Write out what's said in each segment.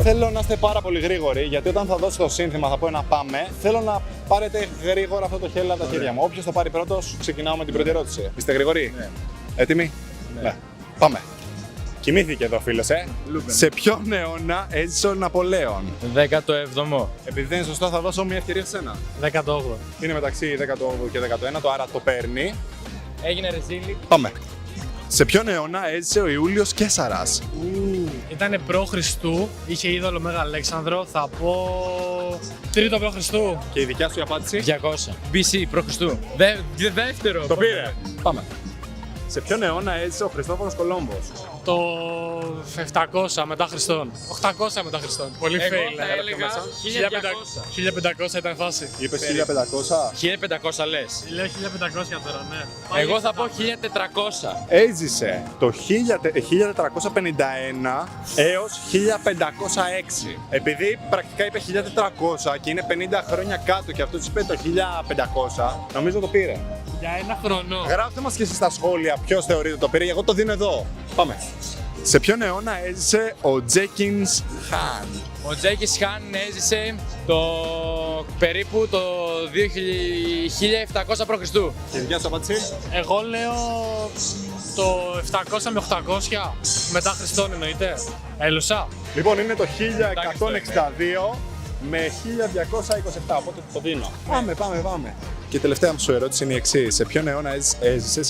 Θέλω να είστε πάρα πολύ γρήγοροι, γιατί όταν θα δώσω το σύνθημα, θα πω ένα πάμε. Θέλω να πάρετε γρήγορα αυτό το χέλι από τα χέρια μου. Όποιος το πάρει πρώτος, ξεκινάω με την πρώτη ερώτηση. Είστε γρήγοροι? Ναι. Έτοιμοι? Ναι. Πάμε. Κοιμήθηκε εδώ φίλος, Σε ποιον αιώνα έζησε ο Ναπολέον? 17ο. Επειδή δεν είναι σωστό, θα δώσω μια ευκαιρία σε σένα. 18ο. Είναι μεταξύ 18ου και 19ου, άρα το παίρνει. Έγινε ρεζίλη. Πάμε. Σε ποιον αιώνα έζησε ο Ιούλιος Καίσαρας? Ήτανε προ Χριστού, είχε είδωλο Μέγα Αλέξανδρο, θα πω τρίτο προ Χριστού. Και η δικιά σου η απάντηση? 200. BC π.Χ. Δεύτερο. Το πήρε. Πάμε. Σε ποιον αιώνα έζησε ο Χριστόφορος Κολόμβος? Το 700 μετά Χριστόν. 800 μετά Χριστόν. Πολύ Εγώ fail. θα έλεγα 1500. 1500 ήταν φάση. Είπες 1500. 1500 λες. Λέω 1500 τώρα, ναι. Εγώ θα πω 1400. Έζησε το 1451 έως 1506. Επειδή πρακτικά είπε 1400 και είναι 50 χρόνια κάτω και αυτός είπε το 1500, νομίζω το πήρε. Για ένα χρόνο. Γράψτε μας και εσείς στα σχόλια ποιος θεωρείτε το πήρε, εγώ το δίνω εδώ. Πάμε. Σε ποιον αιώνα έζησε ο Τζέκινς Χάν? Ο Τζέκις Χάν έζησε περίπου το 1700 π.Χ. Και η δικιά σου απάντηση? Εγώ λέω το 700 με 800 μετά Χριστόν εννοείται. Έλουσα. Λοιπόν, είναι το 1162 με 1227, οπότε το δίνω. Πάμε. Και η τελευταία σου ερώτηση είναι η εξής. Σε ποιον αιώνα έζησε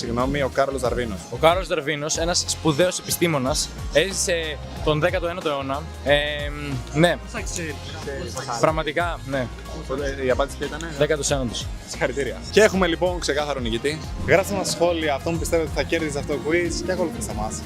ο Κάρολος Δαρβίνος? Ο Κάρολος Δαρβίνος, ένας σπουδαίος επιστήμονας, έζησε τον 19ο αιώνα. Ναι, πραγματικά, ναι. Η απάντηση ποια ήταν? 19ος. Συγχαρητήρια. Και έχουμε λοιπόν ξεκάθαρο νικητή. Γράψτε μας σχόλια αυτό που πιστεύετε ότι θα κέρδιζε αυτό το quiz και ακολουθήστε μας.